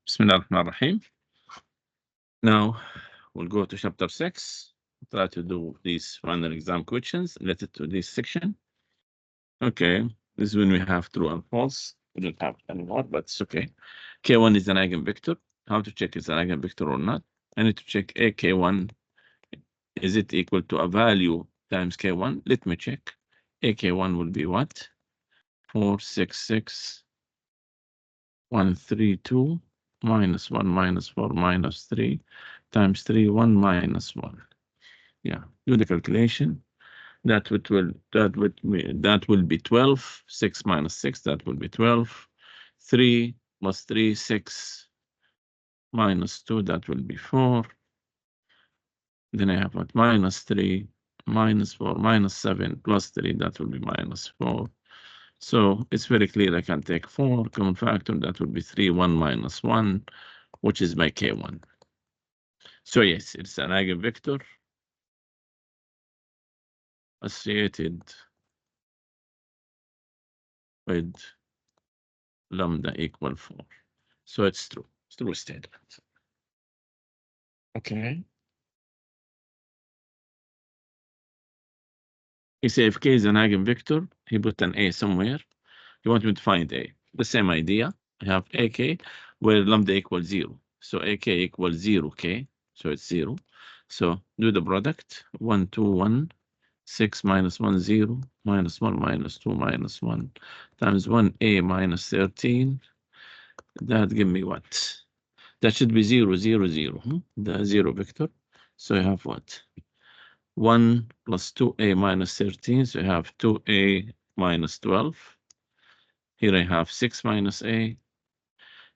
Bismillah ar-Rahman ar-Rahim. Now we'll go to chapter 6. Try to do these final exam questions related to this section. Okay, this is when we have true and false. We don't have anymore, but it's okay. K1 is an eigenvector. How to check is an eigenvector or not? I need to check a K1. Is it equal to a value times K1? Let me check. A K1 will be what? 4, 6, 6, 1, 3, 2, minus 1, minus 4, minus 3, times 3, 1, minus 1. Yeah, do the calculation. That will be 12. 6 minus 6, that will be 12. 3 plus 3, 6 minus 2, that will be 4. Then I have what? Minus 3, minus 4, minus 7, plus 3, that will be minus 4. So it's very clear I can take 4 common factor, that would be 3, 1 minus 1, which is my K1. So yes, it's an eigenvector associated with lambda equal 4. So it's true. It's true statement. Okay. He said if K is an eigenvector, he put an A somewhere. He wants me to find A. The same idea. I have AK where lambda equals 0. So AK equals 0K. So it's 0. So do the product. 1, 2, 1. 6 minus 1, 0. Minus 1, minus 2, minus 1. Times 1A minus 13. That give me what? That should be 0, 0, 0. The 0 vector. So I have what? 1 plus 2A minus 13. So I have 2A minus 12. Here I have 6 minus A.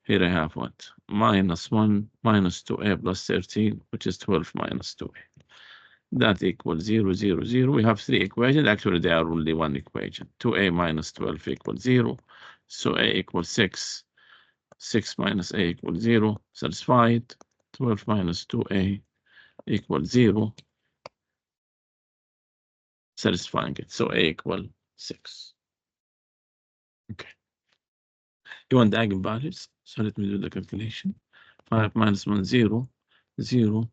Here I have what? Minus 1 minus 2A plus 13, which is 12 minus 2A. That equals 0, 0, 0. We have 3 equations. Actually, there are only 1 equation. 2A minus 12 equals 0. So A equals 6. 6 minus A equals 0. Satisfied. 12 minus 2A equals 0. Satisfying it. So A equals 6. Okay. You want the eigenvalues? So let me do the calculation. 5 minus 1, 0. 0.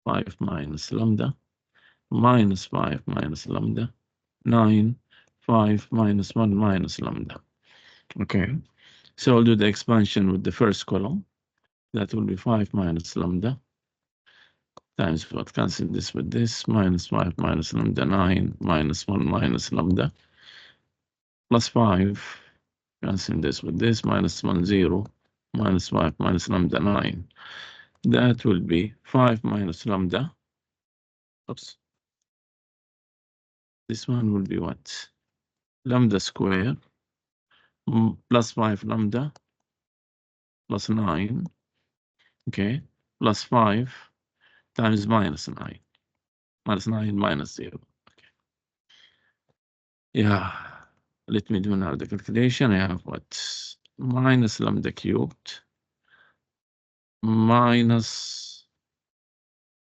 5 minus lambda. Minus 5 minus lambda. 9. 5 minus 1 minus lambda. Okay. So I'll do the expansion with the first column. That will be 5 minus lambda. Times what? Cancel this with this. Minus 5 minus lambda. 9 minus 1 minus lambda. Plus 5. Cancel this with this. Minus 1, 0. Minus 5 minus lambda. 9. That will be 5 minus lambda. Oops. This one will be what? Lambda square plus 5 lambda plus 9. Okay. Plus 5 times minus 9. Minus 9 minus 0. Okay. Yeah. Let me do now the calculation. I have what? Minus lambda cubed. Minus.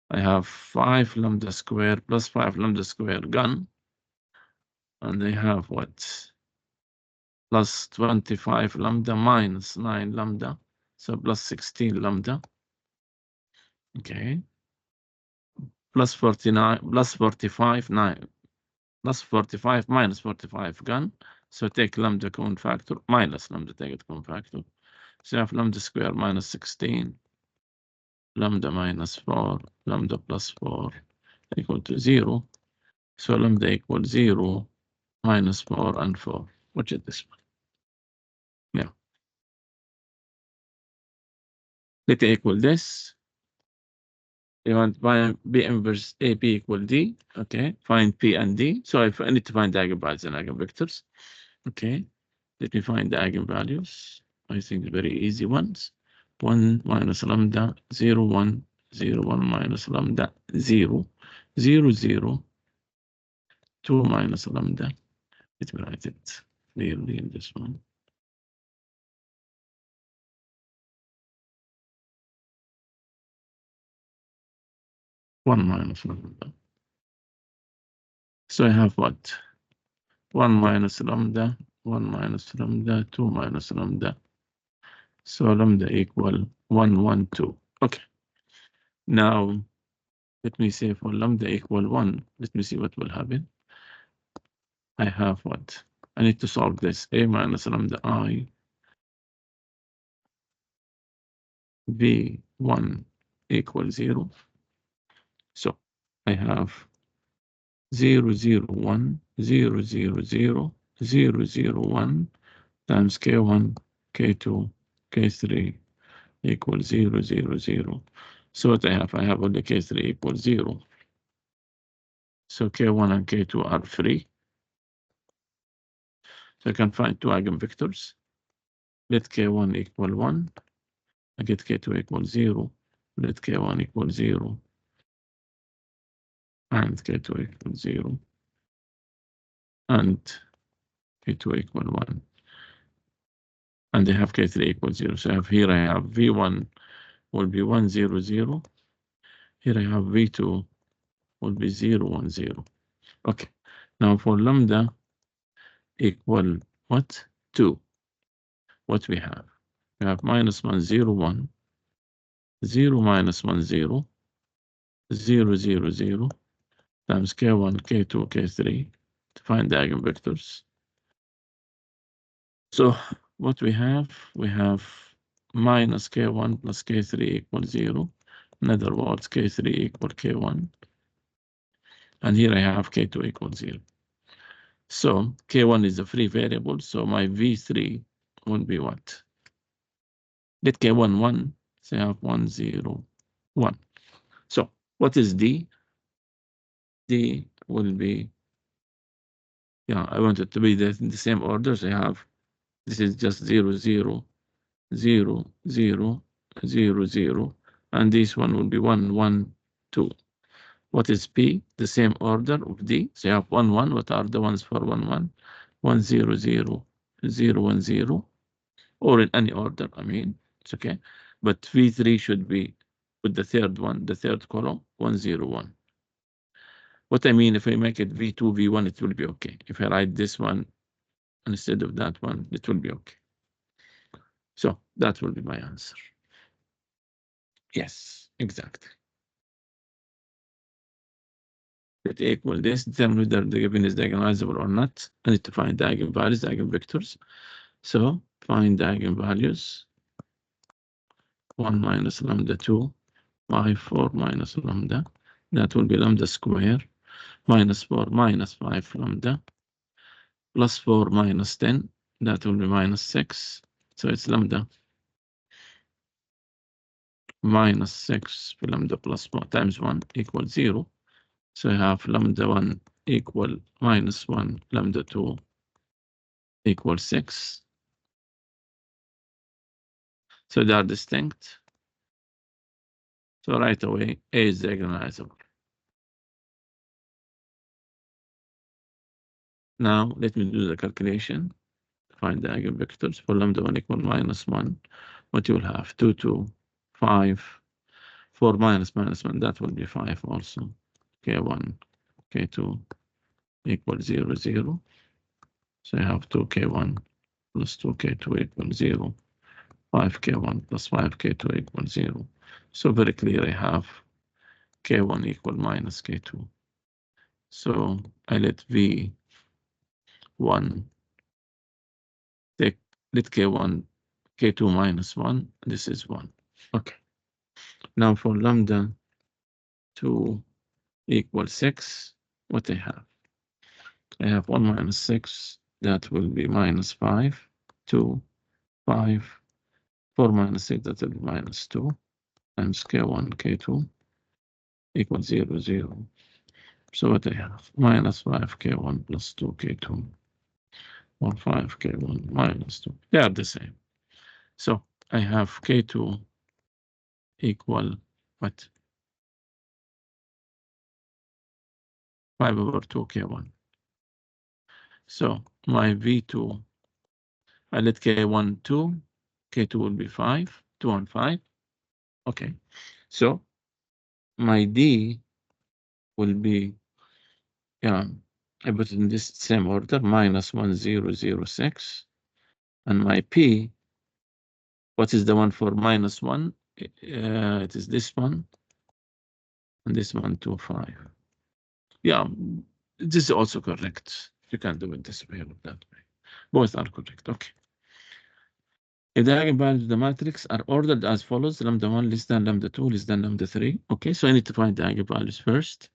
I have 5 lambda square plus 5 lambda square gone. And I have what? Plus 25 lambda minus 9 lambda. So plus 16 lambda. Okay. Plus 49, plus 45, 9. Plus 45 minus 45 gone. So take lambda common factor minus lambda, take it common factor. So I have lambda square minus 16. Lambda minus 4. Lambda plus 4 equal to 0. So lambda equals 0 minus 4 and 4. Which is this one? Yeah. Let it equal this. You want B inverse AP equal D. Okay. Find P and D. So if I need to find the eigenvalues and eigenvectors. Okay. Let me find the eigenvalues. I think very easy ones. 1 minus lambda 0, 1, 0, 1 minus lambda 0, 0, 0, 2 minus lambda. Let me write it clearly in this one. 1 minus lambda. So I have what? 1 minus lambda, 1 minus lambda, 2 minus lambda. So lambda equal 1, 1, 2. Okay. Now, let me say for lambda equal 1, let me see what will happen. I have what? I need to solve this. A minus lambda I V1 equals 0. So I have 0, 0, 1, 0, 0, 0, 0, 0, 1 times K1, K2, K3 equals 0, 0, 0. So what I have only K3 equals 0. So K1 and K2 are free. So I can find two eigenvectors. Let K1 equal 1. I get K2 equals 0. Let K1 equal 0. And K2 equals 0. And K2 equal 1. And I have K3 equals 0. So here I have V1 will be 1, 0, 0. Here I have V2 will be 0, 1, 0. Okay. Now for lambda equal what? 2. What we have? We have minus 1, 0, 1. 0 minus 1, 0. 0, 0, 0. Times K1, K2, K3 to find the eigenvectors. So what we have minus K1 plus K3 equals 0. In other words, K3 equal K1. And here I have K2 equals 0. So K1 is a free variable, so my V3 will be what? Let K1 1, so I have 1, 0, 1. So what is D? D will be, I want it to be in the same order, so I have, this is just 0, 0, 0, 0, 0, 0, and this one will be 1, 1, 2. What is P? The same order of D. So you have 1, 1. What are the ones for 1, 1? 1, 0, 0, 0, 1, 0, or in any order, I mean, it's okay. But V3 should be with the third one, the third column, 1, 0, 1. What I mean, if I make it V2, V1, it will be okay. If I write this one instead of that one, it will be okay. So that will be my answer. Yes, exactly. Let A equal this, determine whether the given is diagonalizable or not. I need to find the eigenvalues, the eigenvectors. So find the eigenvalues. 1 minus lambda 2, 4 minus lambda. That will be lambda square. Minus 4 minus 5 lambda. Plus 4 minus 10. That will be minus 6. So it's lambda minus 6 lambda plus 1 times 1 equals 0. So I have lambda 1 equal minus 1, lambda 2 equals 6. So they are distinct. So right away, A is diagonalizable. Now let me do the calculation. Find the eigenvectors for lambda 1 equal minus 1. What you will have? 2, 2, 5, 4 minus 1. That will be 5 also. K1, K2 equals 0, 0. So I have 2K1 plus 2K2 equals 0. 5K1 plus 5K2 equals 0. So very clear I have K1 equal minus K2. So I let V1 take, let K1, K2 minus 1. This is 1. Okay. Now for lambda 2 equals 6, what I have? I have 1 minus 6. That will be minus 5. 2, 5. 4 minus 6, that will be minus 2. Times K1, K2 equals 0, 0. So what I have? Minus 5K1 plus 2K2. Or 5K1 minus 2. They are the same. So I have K2 equal what? 5 over 2K1. So my V2, I let K1 2, K2 will be 5, 2 and 5. Okay. So my D will be, I put in this same order, minus 1006. And my P What is the one for -1? It is this one, and this one 2, 5. Yeah, this is also correct. You can do it this way or that way. Both are correct. Okay. If the eigenvalues of the matrix are ordered as follows: lambda 1 less than lambda 2 less than lambda 3. Okay, so I need to find the eigenvalues first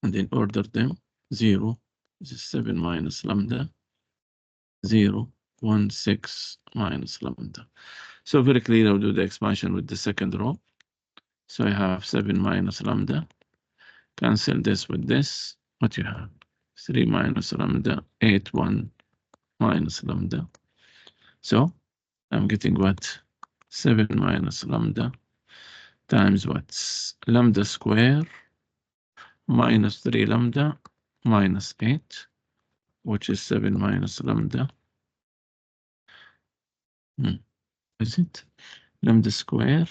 and then order them. 0, this is 7 minus lambda. 0, 1, 6 minus lambda. So very clear, I'll do the expansion with the second row. So I have 7 minus lambda. Cancel this with this. What you have? 3 minus lambda, 8, 1 minus lambda. So I'm getting what? 7 minus lambda times what? Lambda square minus 3 lambda minus 8, which is 7 minus lambda. Is it? Lambda square?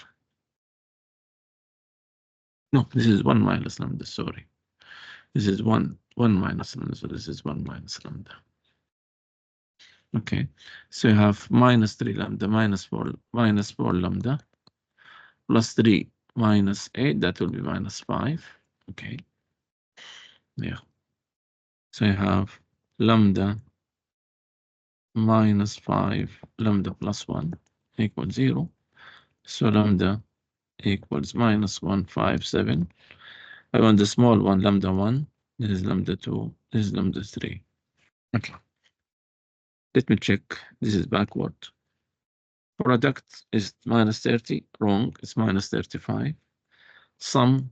No, this is 1 minus lambda, sorry. This is 1 minus lambda, so this is 1 minus lambda. Okay, so you have minus 3 lambda minus 4 lambda plus 3 minus 8, that will be minus 5. Okay, yeah. So you have lambda minus 5 lambda plus 1 equals 0. So lambda equals minus 157. I want the small one, lambda 1. This is lambda 2. This is lambda 3. Okay. Let me check. This is backward. Product is minus 30. Wrong. It's minus 35. Sum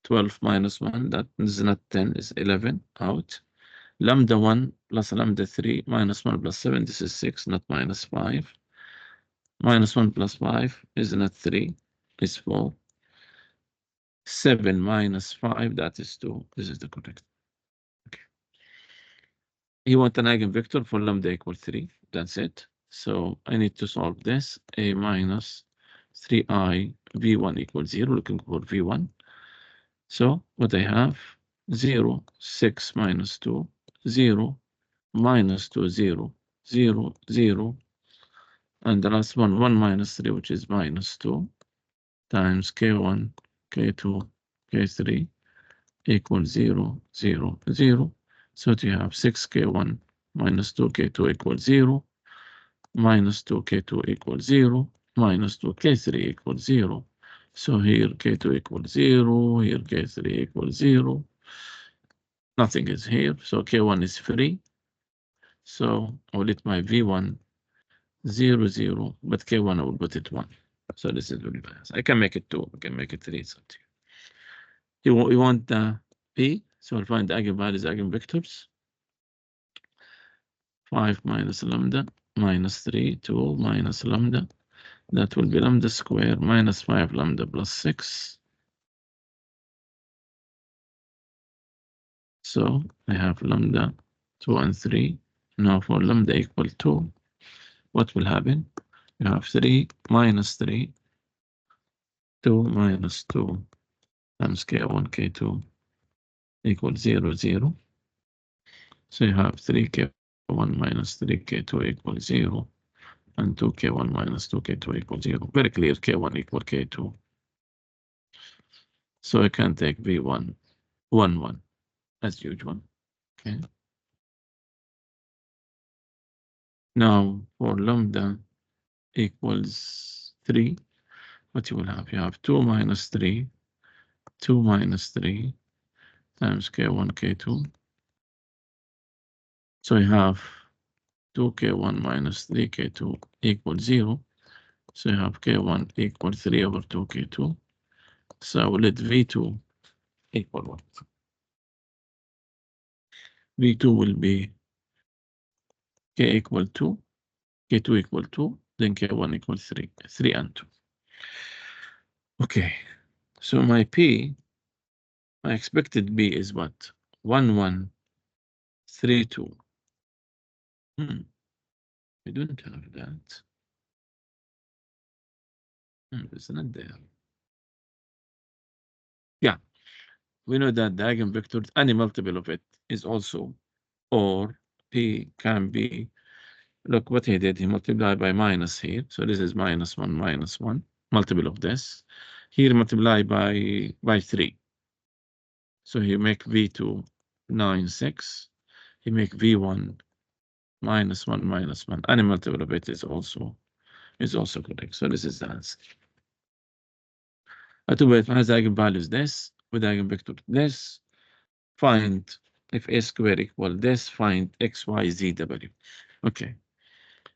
12 minus 1. That is not 10. Is 11. Out. Lambda 1 plus lambda 3 minus 1 plus 7. This is 6, not minus 5. Minus 1 plus 5 is not 3. Is 4. 7 minus 5. That is 2. This is the correct. Okay. You want an eigenvector for lambda equal 3. That's it. So I need to solve this. A minus 3i v1 equals 0, looking for v1. So what I have, 0, 6 minus 2, 0, minus 2, 0, 0, 0. And the last one, 1 minus 3, which is minus 2, times k1, k2, k3 equals 0, 0, 0. So you have 6k1 minus 2k2 equals 0. Minus 2k2 equals 0, minus 2k3 equals 0. So here k2 equals 0, here k3 equals 0. Nothing is here, so k1 is free. So I'll let my v1 0, 0, but k1 I will put it 1. So this is very fast. I can make it 2, I can make it 3. It's up to you. You want the p, so I'll find the eigenvalues, eigenvectors. 5 minus lambda minus 3, 2 minus lambda. That will be lambda square minus 5 lambda plus 6. So I have lambda 2 and 3. Now for lambda equal 2, what will happen? You have 3 minus 3, 2 minus 2 times k1, k2 equals 0, 0. So you have 3k1 minus 3k2 equals 0. And 2k1 minus 2k2 equals 0. Very clear, k1 equal k2. So I can take v1, 1, 1, as usual. Okay. Now for lambda equals 3, what you will have? You have 2 minus 3, 2 minus 3 times k1, k2. So you have 2k1 minus 3k2 equals 0. So you have k1 equals 3 over 2k2. So I will let v2 equal what? v2 will be k equal 2, k2 equal 2, then k1 equals 3, 3 and 2. Okay, so my p, my expected b is what? 1, 1, 3, 2. I don't have that. It's not there. Yeah, we know that the eigenvector, any multiple of it is also, or p can be Look what he did. He multiplied by minus here. So this is minus 1, multiple of this. Here multiply by 3. So he make V2 9, 6. He make V1 -1, Any multiple of it is also correct. So this is the answer. أتوبة has eigenvalues this with eigenvector this. Find if a square equal this. Find x, y, z, w. Okay.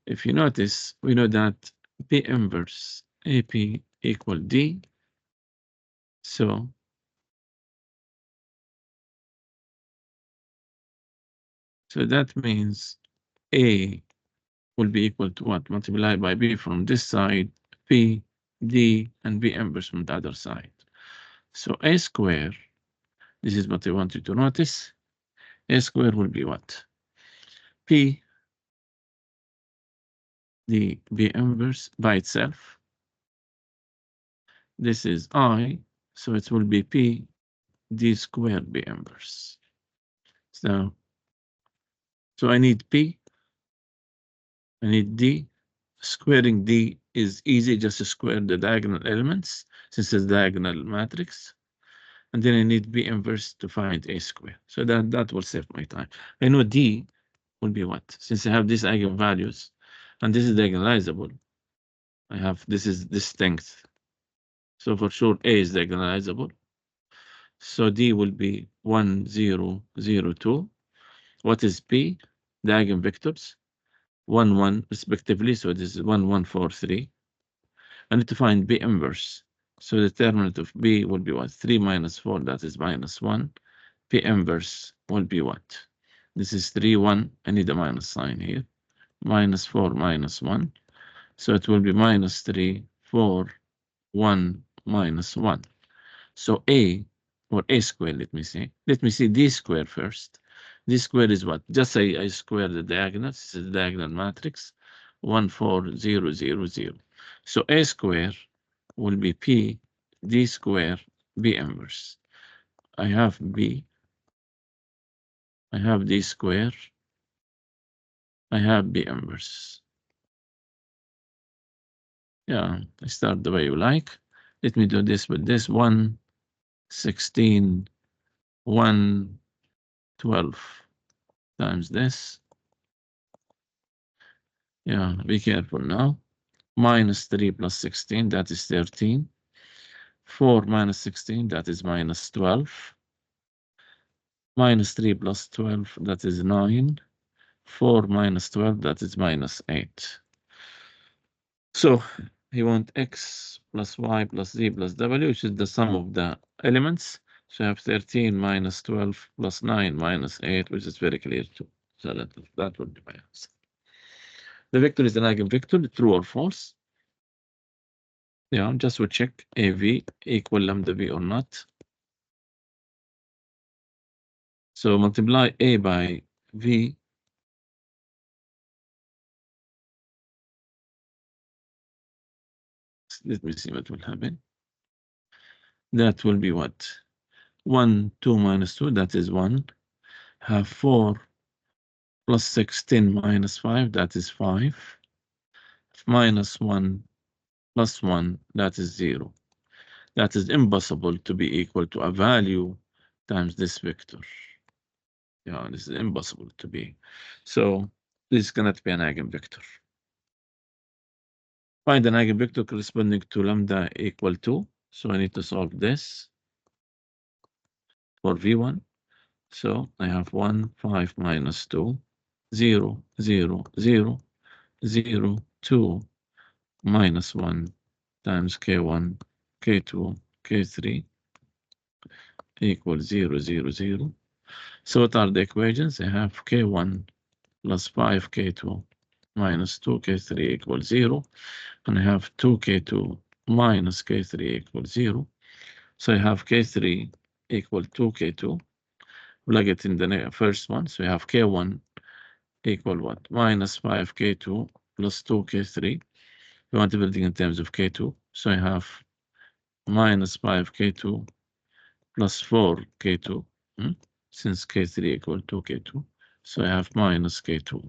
If you notice, we know that P inverse AP equal D. So that means A will be equal to what? Multiplied by B from this side, P, D, and B inverse from the other side. So A square, this is what I want you to notice. A square will be what? P, D, B inverse by itself. This is I, so it will be P, D square B inverse. So I need P, I need D. Squaring D is easy, just to square the diagonal elements, since it's diagonal matrix. And then I need B inverse to find A square. So that will save my time. I know D will be what? Since I have these eigenvalues, and this is diagonalizable, I have this is distinct. So for sure, A is diagonalizable. So D will be 1, 0, 0, 2. What is P? The eigenvectors, 1, 1 respectively. So this is 1, 1, 4, 3. I need to find B inverse. So the determinant of B will be what? 3 minus 4, that is -1. P inverse will be what? This is 3, 1. I need a minus sign here. -4, -1. So it will be -3, 4, 1, -1. So A, or A square, let me see. Let me see D square first. D square is what? Just say I square the diagonals. This is the diagonal matrix. 1, 4, 0, 0, 0. So A square will be P, D square, B inverse. I have B. I have D square. I have B inverse. Yeah, I start the way you like. Let me do this with this. 1, 16, 1, 12 times this. Yeah, be careful now. -3 plus 16, that is 13. 4 minus 16, that is -12. -3 plus 12, that is 9. 4 minus 12, that is -8. So you want x plus y plus z plus w, which is the sum of the elements. So you have 13 minus 12 plus 9 minus 8, which is very clear too. So that would be my answer. The vector is an eigenvector, true or false. Yeah, just to check AV equal lambda V or not. So multiply A by V. Let me see what will happen. That will be what? 1, 2 minus 2, that is 1. Have 4 plus 16 minus 5, that is 5. Minus 1 plus 1, that is 0. That is impossible to be equal to a value times this vector. Yeah, this is impossible to be. So this cannot be an eigenvector. Find an eigenvector corresponding to lambda equal to. So I need to solve this for V1. So I have 1, 5 minus 2, 0, 0, 0, 0, 2, minus 1 times K1, K2, K3 equals 0, 0, 0. So what are the equations? I have K1 plus 5K2 minus 2K3 equals 0. And I have 2K2 minus K3 equals 0. So I have K3 equal 2K2. Plug it in the first one. So we have K1 equal what? Minus 5K2 plus 2K3. We want everything in terms of K2. So I have minus 5K2 plus 4K2, since K3 equal to K2. So I have minus K2.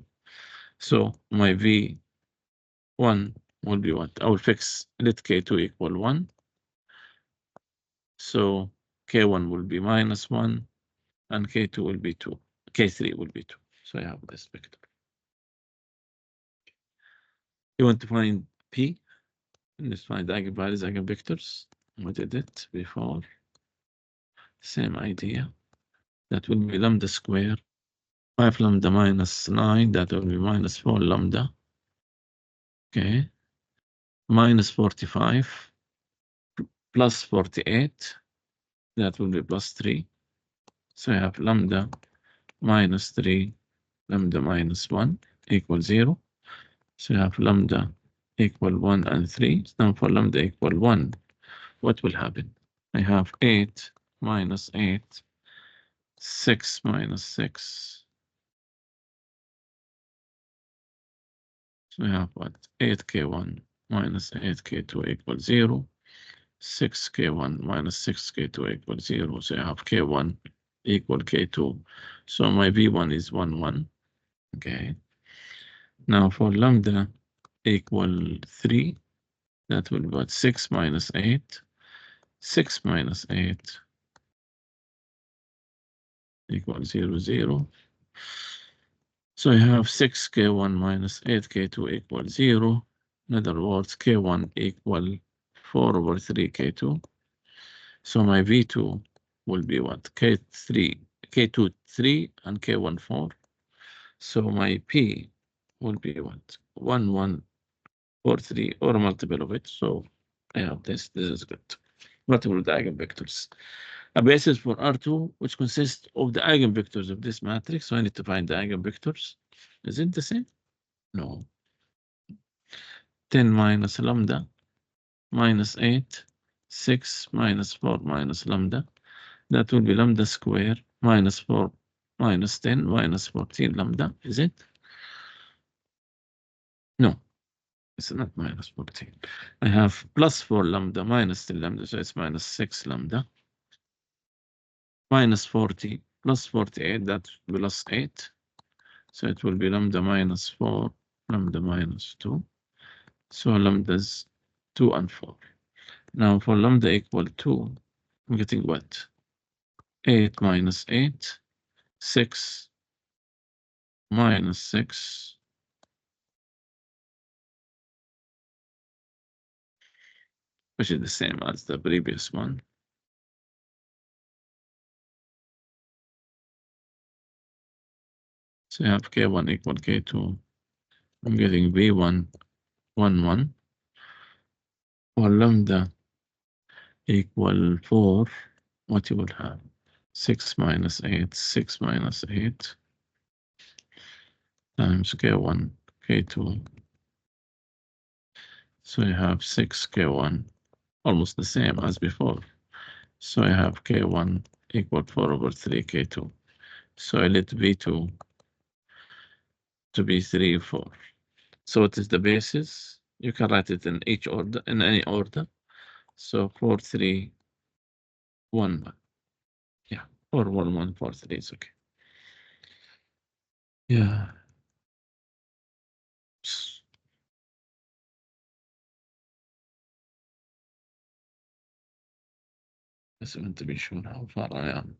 So my V1 will be what? I will fix let K2 equal 1. So K1 will be -1 and K2 will be 2. K3 will be 2. So I have this vector. You want to find P? Let's find eigenvalues, eigenvectors. We did it before. Same idea. That will be lambda square. 5 lambda minus 9, that will be minus 4 lambda. Okay. Minus 45 plus 48, that will be plus 3. So I have lambda minus 3, lambda minus 1 equals 0. So I have lambda equal 1 and 3. Now for lambda equal 1, what will happen? I have 8 minus 8, 6 minus 6. So we have what? 8k1 minus 8k2 equals 0. 6k1 minus 6k2 equals 0. So I have k1 equal k2. So my v1 is 1, 1. Okay. Now for lambda equal 3, that will be what? 6 minus 8. 6 minus 8 equals 0, 0. So I have 6k1 minus 8k2 equals 0. In other words, k1 equal 4 over 3k2. So my v2 will be what? k2 3 and k1 4. So my p will be what? 1 1 4 3 or a multiple of it. So I have this. This is good. Multiple of the eigenvectors. A basis for R2, which consists of the eigenvectors of this matrix. So I need to find the eigenvectors. Is it the same? No. 10 minus lambda minus 8, 6 minus 4 minus lambda. That will be lambda square minus 4 minus 10 minus 14 lambda. Is it? No, it's not minus 14. I have plus 4 lambda minus 10 lambda, so it's minus 6 lambda. Minus 40 plus 48, that's plus 8. So it will be lambda minus 4, lambda minus 2. So lambdas 2 and 4. Now for lambda equal 2, I'm getting what? 8 minus 8, 6 minus 6. Which is the same as the previous one. So you have K1 equal K2. I'm getting V1, 1, 1. Or lambda equal 4. What you will have? 6 minus 8, 6 minus 8 times K1, K2. So you have 6 K1, almost the same as before. So I have K1 equal 4 over 3 K2. So I let V2 to be 3, 4. So what is the basis? You can write it in each order, in any order. So 4, 3, 1, 1. Yeah, 4, 1, 1, 4, 3 is okay. Yeah. Just want to be sure how far I am.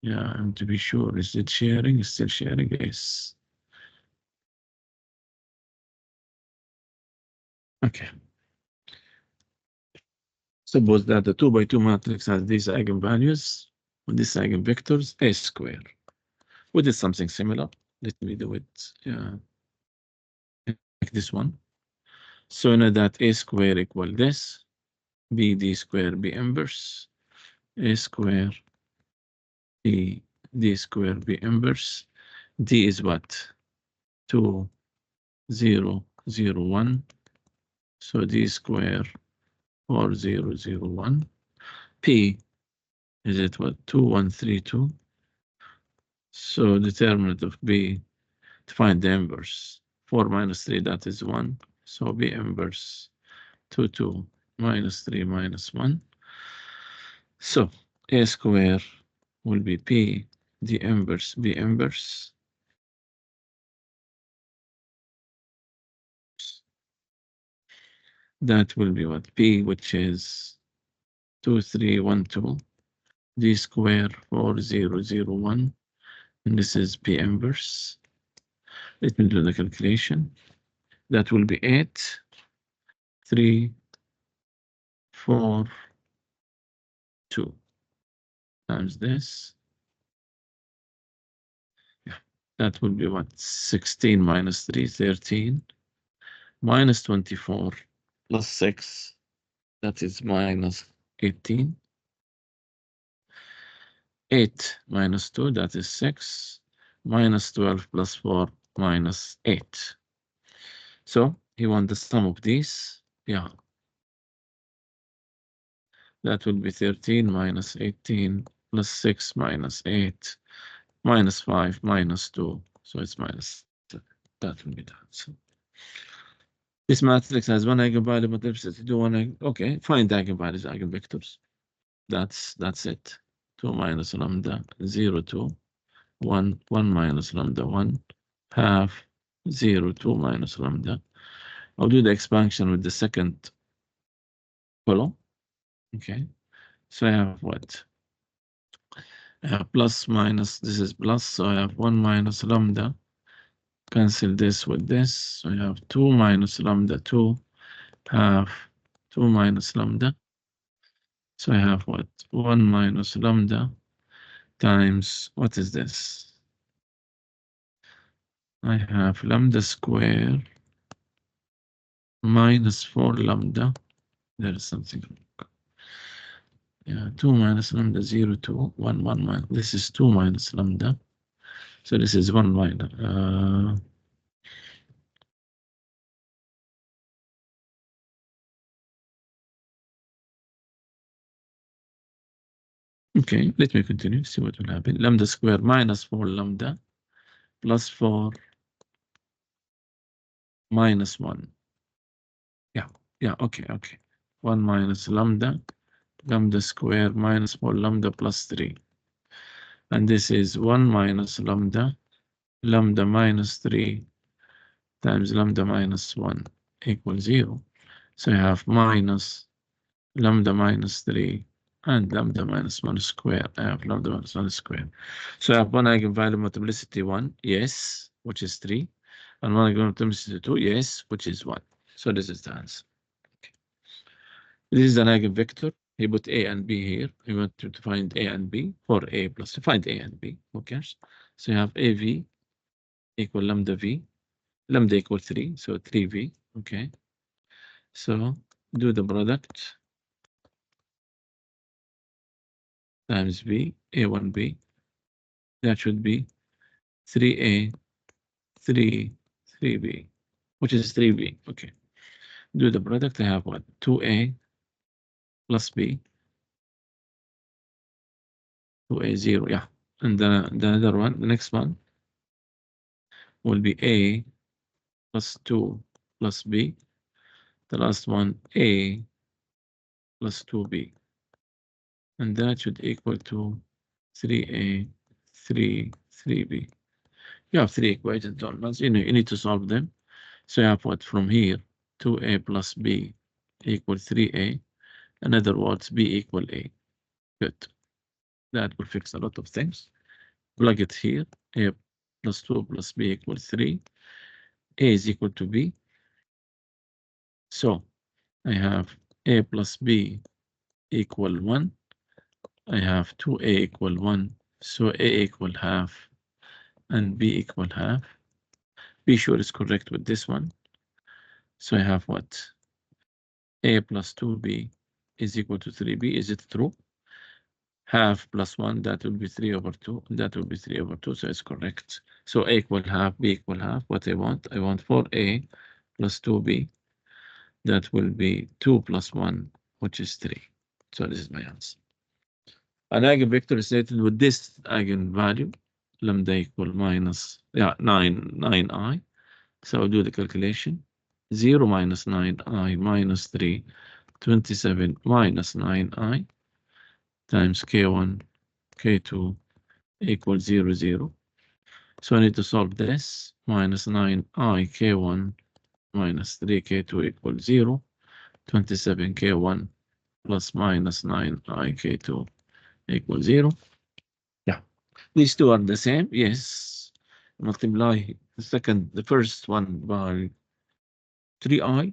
Yeah, and to be sure, is it sharing? Is still sharing? Yes. Okay. Suppose that the 2 by 2 matrix has these eigenvalues with these eigenvectors, A square. We did something similar. Let me do it. Yeah. Like this one. So you know that A square equal this, BD square B inverse, A square D square B inverse. D is what? 2, 0, 0, 1. So D square 4, 0, 0, 1. P is it what? 2, 1, 3, 2. So determinant of B to find the inverse. 4 minus 3, that is 1. So B inverse 2, 2. minus 3 minus 1. So A square will be P, the inverse, B inverse. That will be what? P, which is 2312, D square 4001, and this is P inverse. Let me do the calculation. That will be 8, 3, 4, 2 times this. Yeah, that will be what? 16 minus 3, 13, minus 24 plus 6, that is minus 18. 8 minus 2, that is 6, minus 12 plus 4, minus 8. So he wants the sum of these. Yeah, that will be 13 minus 18 plus 6 minus 8 minus 5 minus 2. So it's minus 7. That will be that. So this matrix has one eigenvalue, but if it's do one, okay, find eigenvalues, eigenvectors. That's it. 2 minus lambda 0, 2, 1, 1 minus lambda 1, half 0, 2 minus lambda. I'll do the expansion with the second column. Okay, so I have what? I have plus minus, this is plus, so I have 1 minus lambda. Cancel this with this, so I have 2 minus lambda 2, half 2 minus lambda. So I have what? 1 minus lambda times, what is this? I have lambda square minus 4 lambda. There is something. Yeah, 2 minus lambda 0, 2, 1, 1 minus. This is 2 minus lambda. So this is 1 minus. Okay, let me continue, see what will happen. Lambda square minus 4 lambda plus 4 minus 1. Yeah, okay. 1 minus lambda square minus 4 lambda plus 3. And this is 1 minus lambda minus 3 times lambda minus 1 equals 0. So I have minus lambda minus 3 and lambda minus 1 square. I have lambda minus 1 square. So I have one eigenvalue multiplicity 1, yes, which is 3. And one eigenvalue multiplicity 2, yes, which is 1. So this is the answer. Okay. This is an eigenvector. He put A and B here. We want to find A and B for A plus to find A and B. Who cares? So you have AV equal lambda V. Lambda equal 3, so 3V. Okay. So do the product times B, A1B. That should be 3A, 3B, which is 3B. Okay. Do the product. I have what? 2A plus B. 2A 0. Yeah. And the other one, the next one will be A plus 2 plus B. The last one, A plus 2B. And that should equal to 3A, 3B. You have three equations almost. You need to solve them. So you have what from here? 2A plus B equal 3A. In other words, B equal A. Good. That will fix a lot of things. Plug it here. A plus 2 plus B equals 3. A is equal to B. So I have A plus B equal 1. I have 2A equal 1. So A equal half and B equal half. Be sure it's correct with this one. So I have what? A plus 2B is equal to 3B. Is it true? Half plus 1, that will be 3 over 2. That will be 3 over 2, so it's correct. So A equal half, B equal half. What I want 4A plus 2B. That will be 2 plus 1, which is 3. So this is my answer. An eigenvector is stated with this eigenvalue, lambda equal minus 9i. So I'll do the calculation. 0 minus 9i minus 3 27 minus 9i times K1, K2 equals 0, 0. So I need to solve this. Minus 9i K1 minus 3K2 equals 0. 27 K1 plus minus 9i K2 equals 0. Yeah. These two are the same. Yes. Multiply the first one by 3i.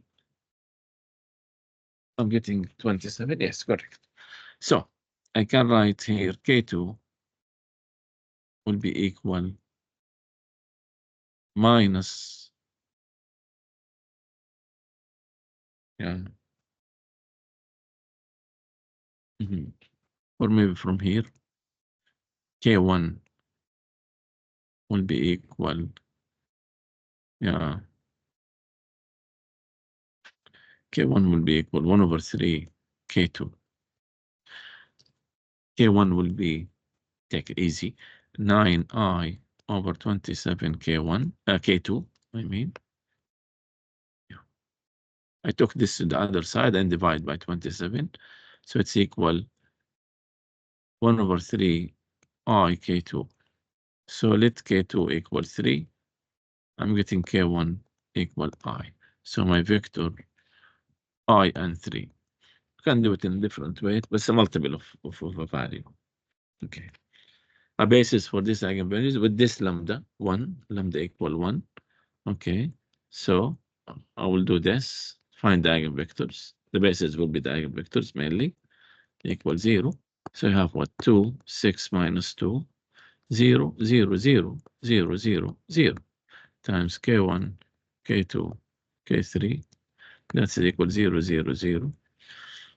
I'm getting 27. Yes, correct. So I can write here K2 will be equal minus, yeah, or maybe from here, K1 will be equal, yeah, K1 will be equal 1 over 3 K2. K1 will be, take it easy, 9i over 27 K1, K2, I mean. Yeah. I took this to the other side and divide by 27. So it's equal 1 over 3 I K2. So let K2 equal 3. I'm getting K1 equal I. So my vector I and 3. You can do it in a different way, but it's a multiple of a value. Okay. A basis for this eigenvalues with this lambda, 1, lambda equal 1. Okay. So I will do this, find the eigenvectors. The basis will be the eigenvectors mainly, equal 0. So you have what? 2, 6 minus 2, 0, 0, 0, 0, 0, 0 times K1, K2, K3. That's equal 0, 0, 0.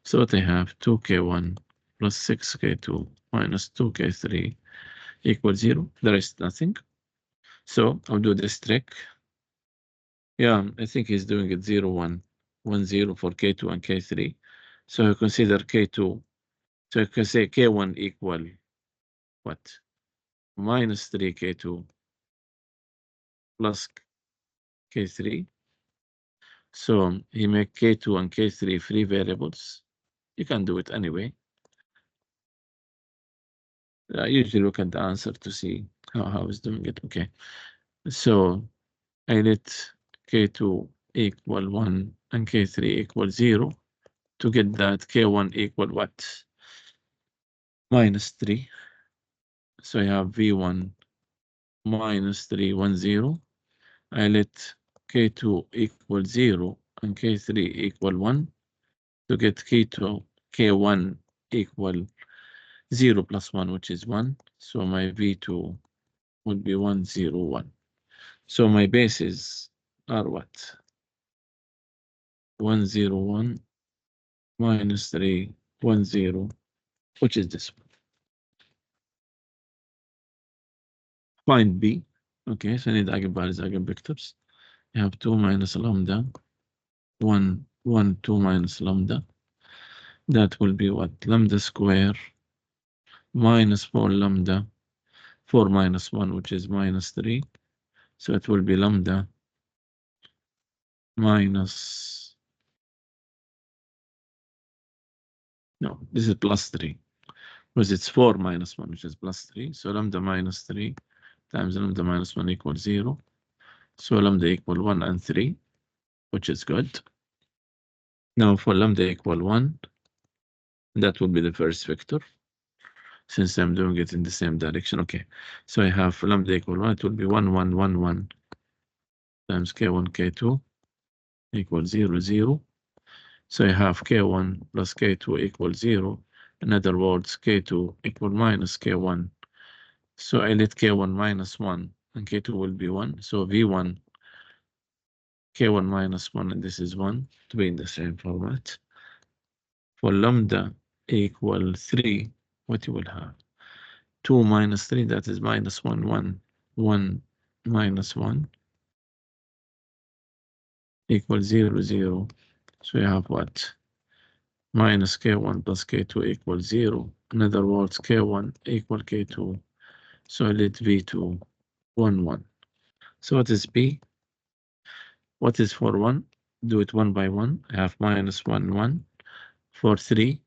So what I have 2K1 plus 6K2 minus 2K3 equals 0. The rest nothing. So I'll do this trick. Yeah, I think he's doing it 0, 1, 1, 0 for K2 and K3. So you consider K2. So you can say K1 equal what? Minus 3K2 plus K3. So he make K2 and K3 free variables. You can do it anyway. I usually look at the answer to see how he's doing it. Okay. So I let K2 equal 1 and K3 equal 0 to get that K1 equal what? Minus 3. So I have V1 minus 3, 1, 0. I let K2 equal 0 and K3 equal 1 to get K1 equal 0 plus 1, which is 1. So my V2 would be 1, 0, 1. So my bases are what? 1, 0, 1 minus 3, 1, 0, which is this one. Find B. Okay, so I need eigenvalues, eigenvectors. You have 2 minus lambda, 1, 1, 2 minus lambda. That will be what? Lambda square minus 4 lambda, 4 minus 1, which is minus 3. So it will be lambda minus, no, this is plus 3. Because it's 4 minus 1, which is plus 3. So lambda minus 3 times lambda minus 1 equals 0. So lambda equal 1 and 3, which is good. Now for lambda equal 1, that will be the first vector, since I'm doing it in the same direction. Okay, so I have lambda equal 1, it will be 1, 1, 1, 1 times K1, K2 equals 0, 0. So I have K1 plus K2 equals 0. In other words, K2 equal minus K1. So I let K1 minus 1 and K2 will be 1. So V1, K1 minus 1, and this is 1 to be in the same format. For lambda equal 3, what you will have? 2 minus 3, that is minus 1, 1, 1 minus 1 equals 0, 0. So you have what? Minus K1 plus K2 equals 0. In other words, K1 equal K2. So let V2 1, 1. So what is B? What is for 1? Do it one by one. I have minus 1, 1. For 3,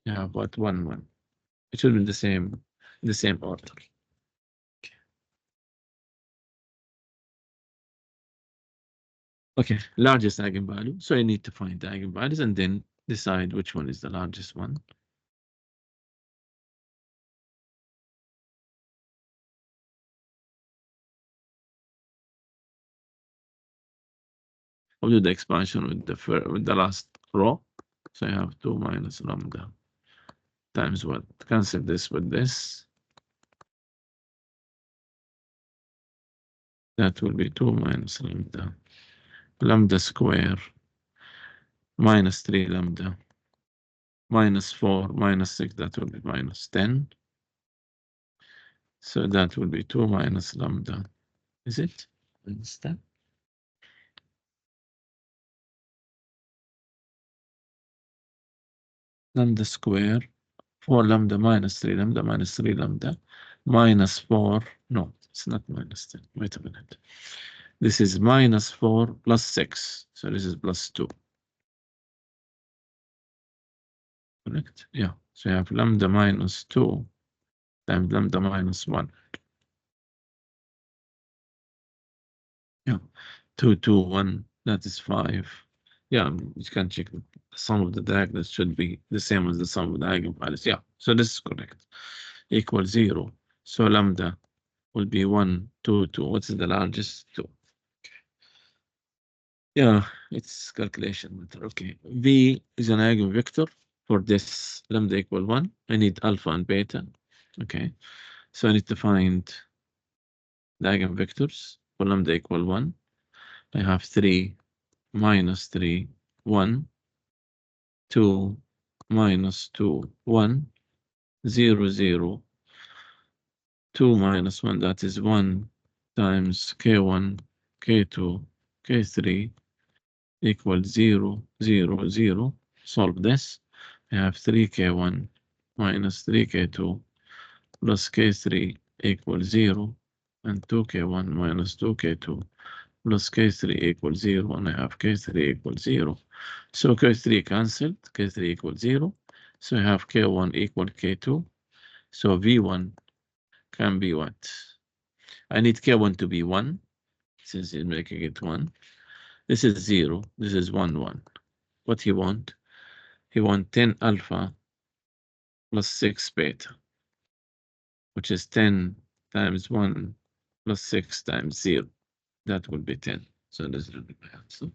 you have what? 1, 1. It should be in the same order. Okay, largest eigenvalue. So I need to find the eigenvalues and then decide which one is the largest one. I'll do the expansion with the last row. So I have 2 minus lambda times what? Cancel this with this. That will be 2 minus lambda. Lambda square minus 3 lambda minus 4 minus 6. That will be minus 10. So that will be 2 minus lambda. Is it? Minus 10? Lambda square, 4 lambda minus 3 lambda minus 3 lambda minus 4. No, it's not minus 10. Wait a minute. This is minus 4 plus 6. So this is plus 2. Correct? Yeah. So you have lambda minus 2 times lambda minus 1. Yeah. 2, 2, 1. That is 5. Yeah, you can check the sum of the diagonals should be the same as the sum of the eigenvalues. Yeah, so this is correct. Equals 0. So lambda will be 1, 2, 2. What's the largest? 2. Yeah, it's calculation matter. Okay, V is an eigenvector for this lambda equal 1. I need alpha and beta. Okay, so I need to find the eigenvectors for lambda equal 1. I have 3 minus 3, 1, 2 minus 2, 1, 0, 0, 2 minus 1, that is 1 times k1, k2, k3 equals 0, 0, 0. Solve this. I have 3k1 minus 3k2 plus k3 equals 0, and 2k1 minus 2k2 plus k3 equals 0, and I have k3 equals 0. So k3 cancelled, k3 equals 0. So I have k1 equal k2. So v1 can be what? I need k1 to be 1, since it's making it 1. This is 0. This is 1, 1. What he want? He want 10 alpha plus 6 beta, which is 10 times 1 plus 6 times 0. That will be 10. So this will be my answer.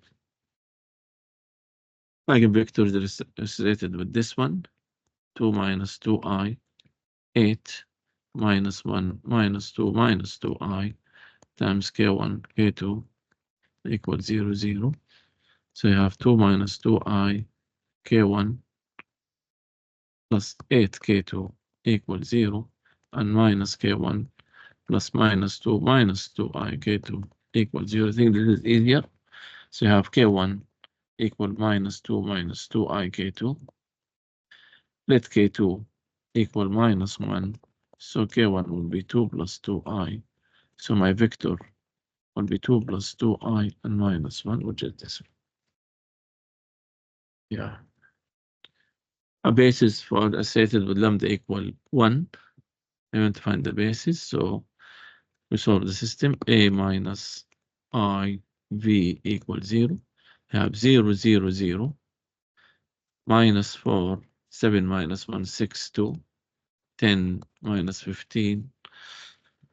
Eigenvectors are associated with this one. 2 minus 2i, 8 minus 1 minus 2 minus 2i times k1, k2 equals 0, 0. So you have 2 minus 2i, k1 plus 8k2 equals 0, and minus k1 plus minus 2 minus 2i k2 equals 0. I think this is easier. So you have k1 equal minus 2 minus 2i k2. Let k2 equal minus 1. So k1 will be 2 plus 2i. So my vector will be 2 plus 2i and minus 1, which is this one. Yeah. A basis for associated with lambda equal 1. I want to find the basis. So we solve the system. A minus I V equals 0. I have 0, 0, 0. Minus 4, 7 minus 1, 6, 2. 10 minus 15.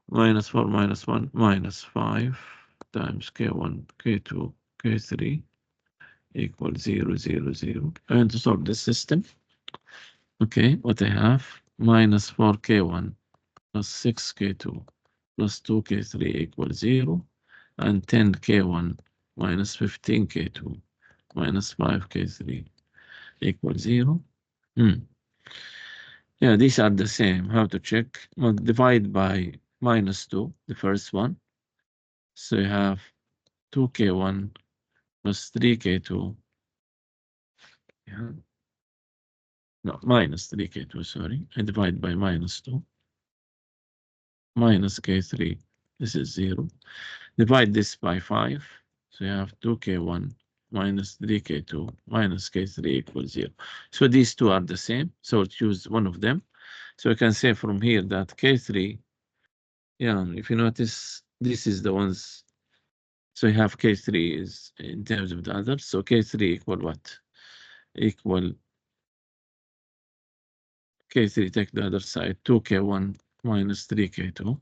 Minus 4 minus 1 minus 5 times k1, k2, k3 equals 0, 0, 0. I want to solve this system. Okay, what I have? Minus 4k1 plus 6k2 plus 2k3 equals 0, and 10k1 minus 15k2 minus 5k3 equals 0. Yeah, these are the same. How to check? Well, divide by minus 2, the first one. So you have 2k1 plus 3k2. Yeah. No, minus 3k2, sorry. I divide by minus 2. Minus k3. This is 0. Divide this by 5. So you have 2k1 minus 3k2 minus k3 equals 0. So these two are the same. So we'll choose one of them. So we can say from here that k3, yeah, if you notice, this is the ones. So you have k3 is in terms of the others. So k3 equal what? Equal k3, take the other side, 2k1 minus 3k2.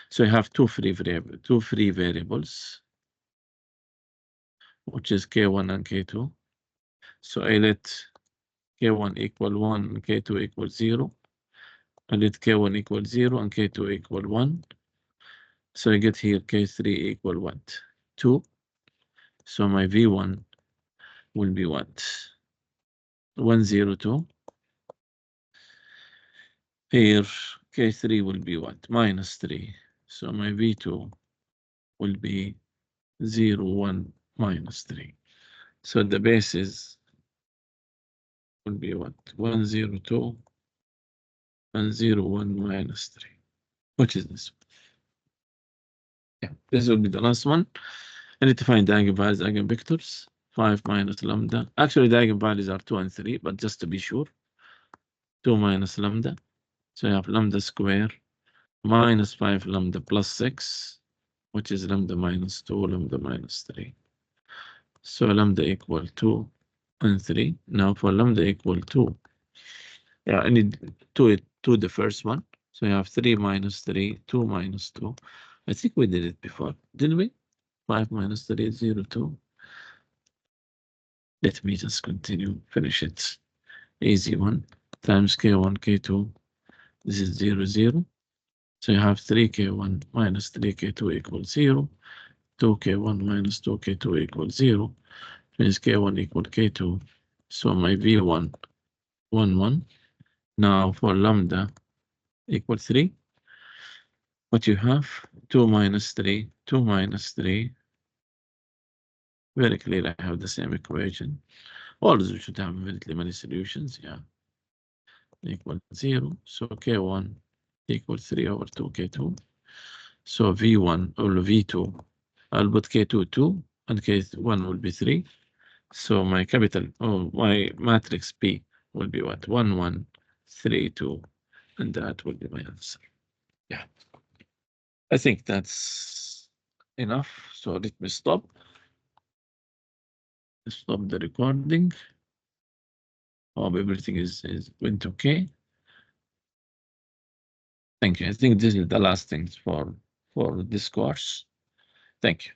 So you have two free variables, which is k1 and k2. So I let k1 equal 1 and k2 equal 0. I let k1 equal 0 and k2 equal 1. So I get here k3 equal what? 2. So my v1 will be what? 102. Here k3 will be what? Minus 3. So my v2 will be 0, 1, minus 3. So the bases will be what? 102 and 0, 1, minus 3. Which is this one? Yeah, this will be the last one. I need to find the eigenvalues, eigenvectors. 5 minus lambda. Actually, the eigenvalues are 2 and 3, but just to be sure, 2 minus lambda. So you have lambda square minus 5 lambda plus 6, which is lambda minus 2, lambda minus 3. So lambda equal 2 and 3. Now for lambda equal 2, yeah, I need to the first one. So you have 3 minus 3, 2 minus 2. I think we did it before, didn't we? 5 minus 3 is 0, 2. Let me just continue, finish it. Easy one, times k1, k2. This is 0, 0. So you have 3k1 minus 3k2 equals 0. 2k1 minus 2k2 equals 0. Means k1 equal k2. So my v1, 1, 1. Now for lambda equal 3. What you have? 2 minus 3, 2 minus 3. Very clear, I have the same equation. All of them should have very many solutions, yeah. Equal 0. So k1 equals 3 over 2k2. So v1 or v2, I'll put k2 2 and k1 will be 3. So my capital, my matrix P will be what? 1, 1, 3, 2, and that will be my answer. Yeah, I think that's enough. So let me stop the recording. Hope everything went okay. Thank you. I think this is the last thing for this course. Thank you.